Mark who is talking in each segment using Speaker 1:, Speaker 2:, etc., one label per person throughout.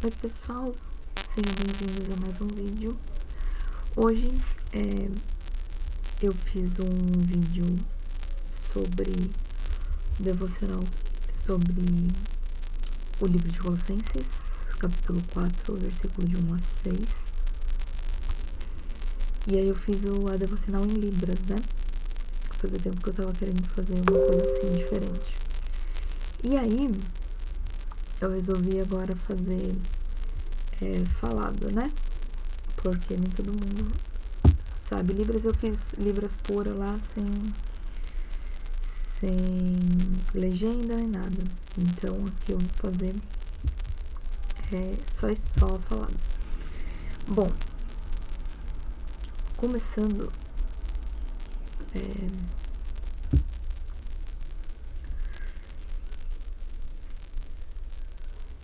Speaker 1: Oi pessoal, sejam bem-vindos a mais um vídeo. Hoje eu fiz um vídeo sobre devocional sobre o livro de Colossenses, capítulo 4, versículo de 1 a 6. E aí eu fiz a devocional em Libras, né? Fazia tempo que eu tava querendo fazer uma coisa assim diferente. E aí eu resolvi agora fazer falado, né? Porque nem todo mundo sabe Libras. Eu fiz Libras pura lá, sem legenda nem nada. Então aqui eu vou fazer só falado. Bom, começando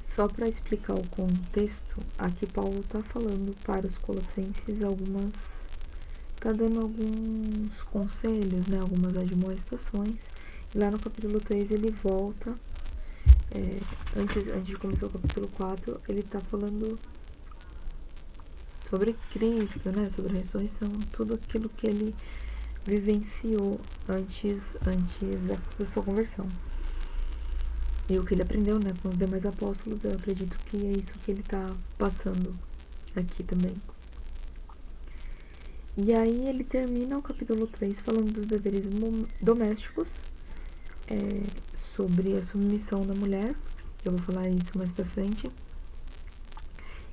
Speaker 1: só para explicar o contexto, aqui Paulo tá falando para os colossenses tá dando alguns conselhos, né, algumas admoestações, e lá no capítulo 3 ele volta, antes de começar o capítulo 4, ele tá falando sobre Cristo, né, sobre a ressurreição, tudo aquilo que ele vivenciou antes da sua conversão. E o que ele aprendeu, né, com os demais apóstolos, eu acredito que é isso que ele tá passando aqui também. E aí ele termina o capítulo 3 falando dos deveres domésticos, sobre a submissão da mulher, eu vou falar isso mais pra frente,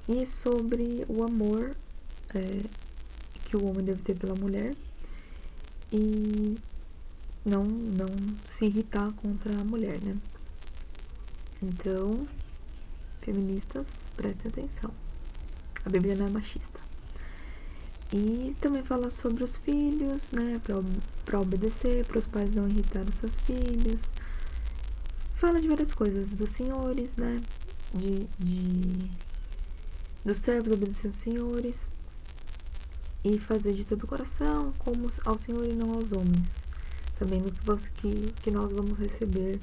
Speaker 1: e sobre o amor que o homem deve ter pela mulher, e não se irritar contra a mulher, né? Então, feministas, prestem atenção. A Bíblia não é machista. E também fala sobre os filhos, né? Pra obedecer, para os pais não irritar os seus filhos. Fala de várias coisas, dos senhores, né? Dos servos obedecer aos senhores. E fazer de todo o coração, como ao Senhor e não aos homens. Sabendo que nós vamos receber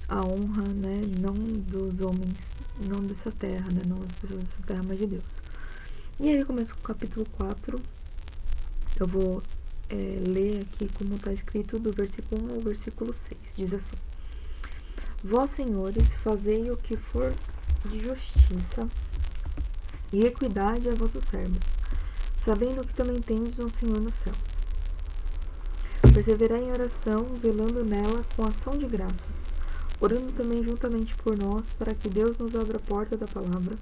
Speaker 1: a honra, né, não dos homens, não dessa terra, né, não das pessoas dessa terra, mas de Deus. E aí começa com o capítulo 4, eu vou ler aqui como está escrito do versículo 1 ao versículo 6, diz assim: Vós, senhores, fazei o que for de justiça e equidade a vossos servos, sabendo que também tendes um Senhor nos céus. Perseverai em oração, velando nela com ação de graças, orando também juntamente por nós, para que Deus nos abra a porta da palavra,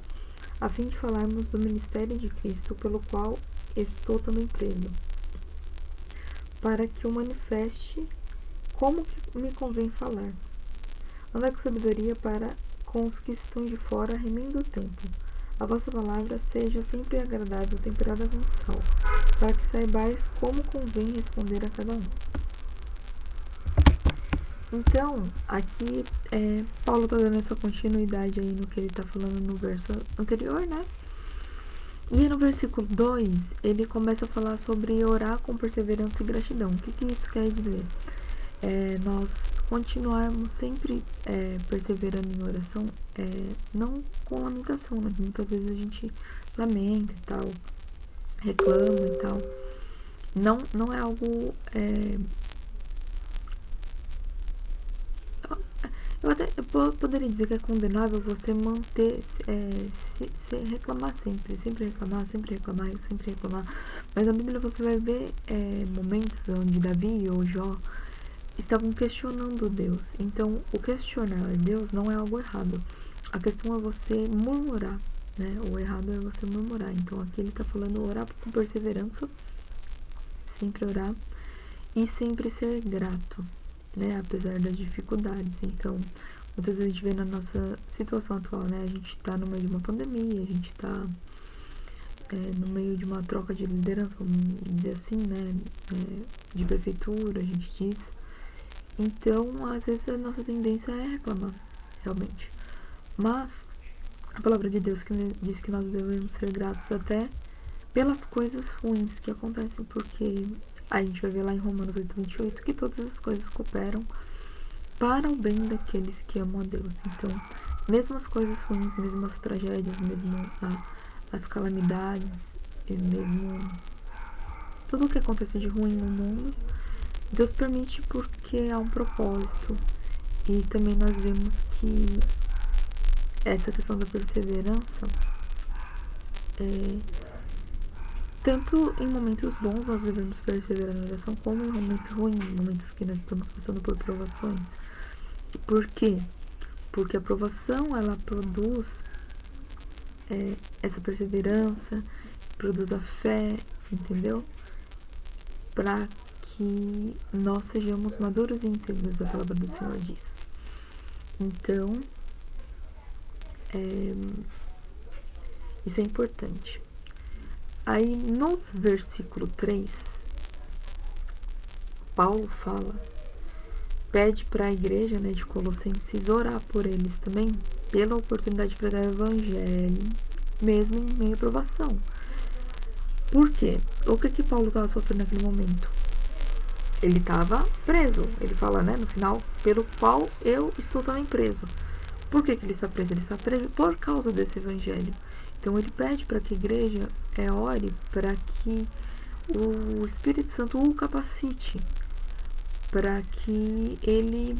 Speaker 1: a fim de falarmos do ministério de Cristo, pelo qual estou também preso, para que o manifeste como que me convém falar. Andai com sabedoria para com os que estão de fora, remindo o tempo. A vossa palavra seja sempre agradável, temperada com sal, para que saibais como convém responder a cada um. Então, aqui Paulo está dando essa continuidade aí no que ele está falando no verso anterior, né? E no versículo 2, ele começa a falar sobre orar com perseverança e gratidão. O que isso quer dizer? Nós continuarmos sempre perseverando em oração, não com lamentação, né? Muitas vezes a gente lamenta e tal, reclama e tal. Não é algo... eu poderia dizer que é condenável você manter, se reclamar sempre reclamar. Mas na Bíblia você vai ver momentos onde Davi ou Jó estavam questionando Deus. Então, o questionar Deus não é algo errado. A questão é você murmurar, né? O errado é você murmurar. Então, aqui ele está falando orar com perseverança, sempre orar e sempre ser grato, né, apesar das dificuldades. Então, muitas vezes a gente vê na nossa situação atual, né, a gente tá no meio de uma pandemia, a gente tá no meio de uma troca de liderança, vamos dizer assim, né, de prefeitura, a gente diz. Então, às vezes a nossa tendência é reclamar, realmente. Mas a palavra de Deus diz que nós devemos ser gratos até pelas coisas ruins que acontecem, porque a gente vai ver lá em Romanos 8:28 que todas as coisas cooperam para o bem daqueles que amam a Deus. Então, mesmo as coisas ruins, mesmo as tragédias, mesmo as calamidades, e mesmo tudo o que acontece de ruim no mundo, Deus permite porque há um propósito. E também nós vemos que essa questão da perseverança, tanto em momentos bons nós devemos perseverar na oração, como em momentos ruins, momentos que nós estamos passando por provações. Por quê? Porque a provação, ela produz essa perseverança, produz a fé, entendeu? Para que nós sejamos maduros e íntegros, a palavra do Senhor diz. Então, isso é importante. Aí no versículo 3, Paulo pede para a igreja, né, de Colossenses orar por eles também, pela oportunidade de pregar o evangelho, mesmo em meio à provação. Por quê? O que Paulo estava sofrendo naquele momento? Ele estava preso. Ele fala, né, no final, pelo qual eu estou também preso. Por que ele está preso? Ele está preso por causa desse evangelho. Então ele pede para que a igreja ore para que o Espírito Santo o capacite, para que ele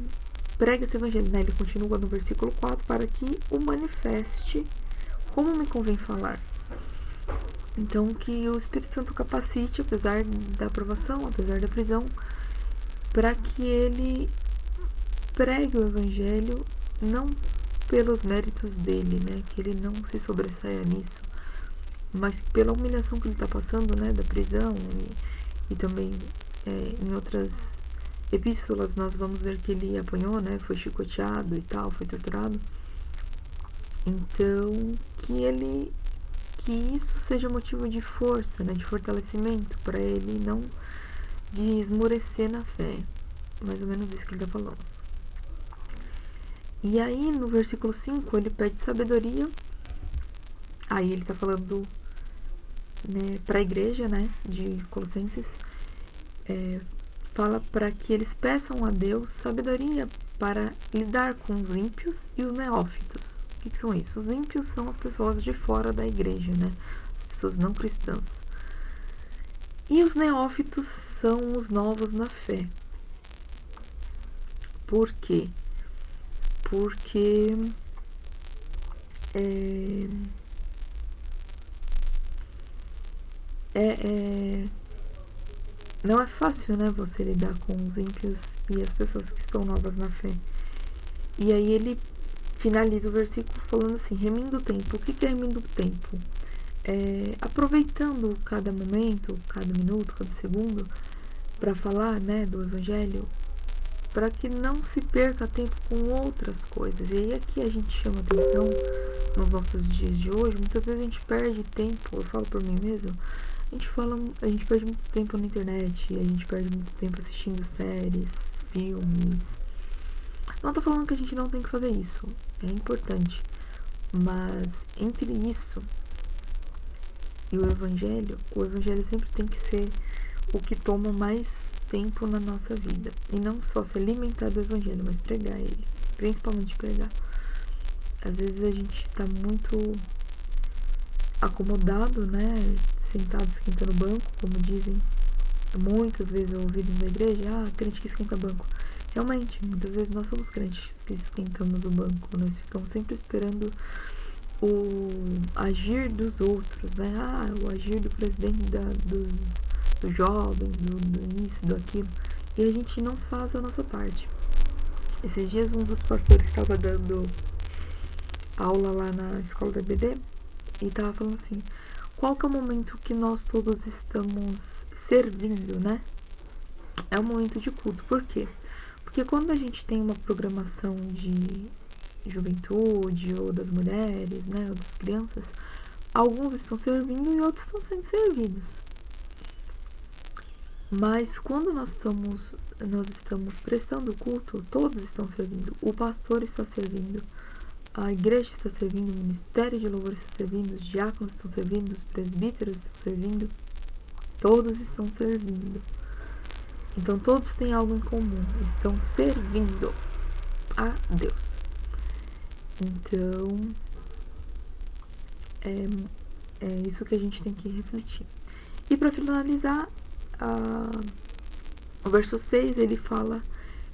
Speaker 1: pregue esse evangelho, né? Ele continua no versículo 4, para que o manifeste como me convém falar. Então que o Espírito Santo capacite, apesar da aprovação, apesar da prisão, para que ele pregue o evangelho, não pelos méritos dele, né, que ele não se sobressaia nisso, mas pela humilhação que ele está passando, né, da prisão, e também em outras epístolas nós vamos ver que ele apanhou, né, foi chicoteado e tal, foi torturado. Então que isso seja motivo de força, né, de fortalecimento para ele, não de esmorecer na fé. Mais ou menos isso que ele está falando. E aí no versículo 5 ele pede sabedoria. Aí ele está falando, né, para a igreja, né, de Colossenses, fala para que eles peçam a Deus sabedoria para lidar com os ímpios e os neófitos. O que são isso? Os ímpios são as pessoas de fora da igreja, né, as pessoas não cristãs. E os neófitos são os novos na fé. Por quê? Porque não é fácil, né, você lidar com os ímpios e as pessoas que estão novas na fé. E aí ele finaliza o versículo falando assim, remindo o tempo. O que é remindo o tempo? Aproveitando cada momento, cada minuto, cada segundo, para falar, né, do evangelho, para que não se perca tempo com outras coisas. E aí aqui a gente chama atenção nos nossos dias de hoje. Muitas vezes a gente perde tempo, eu falo por mim mesmo, a gente perde muito tempo na internet, a gente perde muito tempo assistindo séries, filmes. Não tô falando que a gente não tem que fazer isso, é importante, mas entre isso e o evangelho sempre tem que ser o que toma mais tempo na nossa vida. E não só se alimentar do evangelho, mas pregar ele. Principalmente pregar. Às vezes a gente tá muito acomodado, né? Sentado esquentando banco, como dizem muitas vezes ouvidos da igreja. Crente que esquenta banco. Realmente, muitas vezes nós somos crentes que esquentamos o banco. Nós ficamos sempre esperando o agir dos outros, né? O agir do presidente dos jovens, do isso, do aquilo, e a gente não faz a nossa parte. Esses dias um dos pastores estava dando aula lá na escola da EBD e estava falando assim, qual que é o momento que nós todos estamos servindo, né? É o momento de culto. Por quê? Porque quando a gente tem uma programação de juventude ou das mulheres, né, ou das crianças, alguns estão servindo e outros estão sendo servidos. Mas quando nós estamos prestando culto, todos estão servindo. O pastor está servindo, a igreja está servindo, o ministério de louvor está servindo, os diáconos estão servindo, os presbíteros estão servindo, todos estão servindo. Então todos têm algo em comum, estão servindo a Deus. Então, é isso que a gente tem que refletir. E para finalizar, o verso 6, ele fala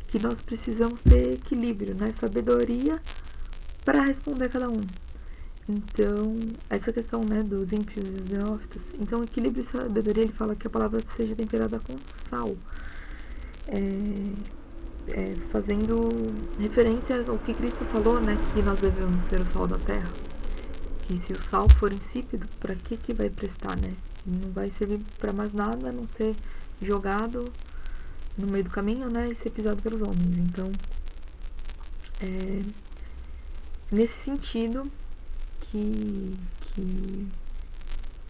Speaker 1: que nós precisamos ter equilíbrio, né? Sabedoria para responder a cada um. Então, essa questão, né, dos ímpios e os neófitos. Então, equilíbrio e sabedoria, ele fala que a palavra seja temperada com sal. Fazendo referência ao que Cristo falou, né, que nós devemos ser o sal da terra. Que se o sal for insípido, para que vai prestar, né? Não vai servir para mais nada, a não ser jogado no meio do caminho, né, e ser pisado pelos homens. Então, nesse sentido que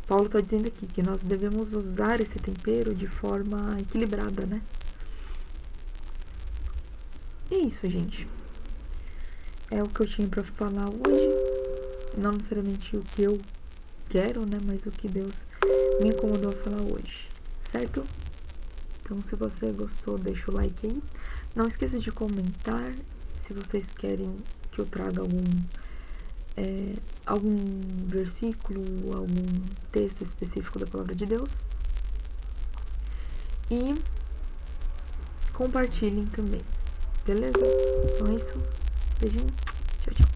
Speaker 1: Paulo está dizendo aqui, que nós devemos usar esse tempero de forma equilibrada, né? É isso, gente. É o que eu tinha para falar hoje. Não necessariamente o que eu quero, né? Mas o que Deus me incomodou a falar hoje. Certo? Então, se você gostou, deixa o like aí. Não esqueça de comentar se vocês querem que eu traga algum versículo, algum texto específico da palavra de Deus. E compartilhem também. Beleza? Então é isso. Beijinho. Tchau, tchau.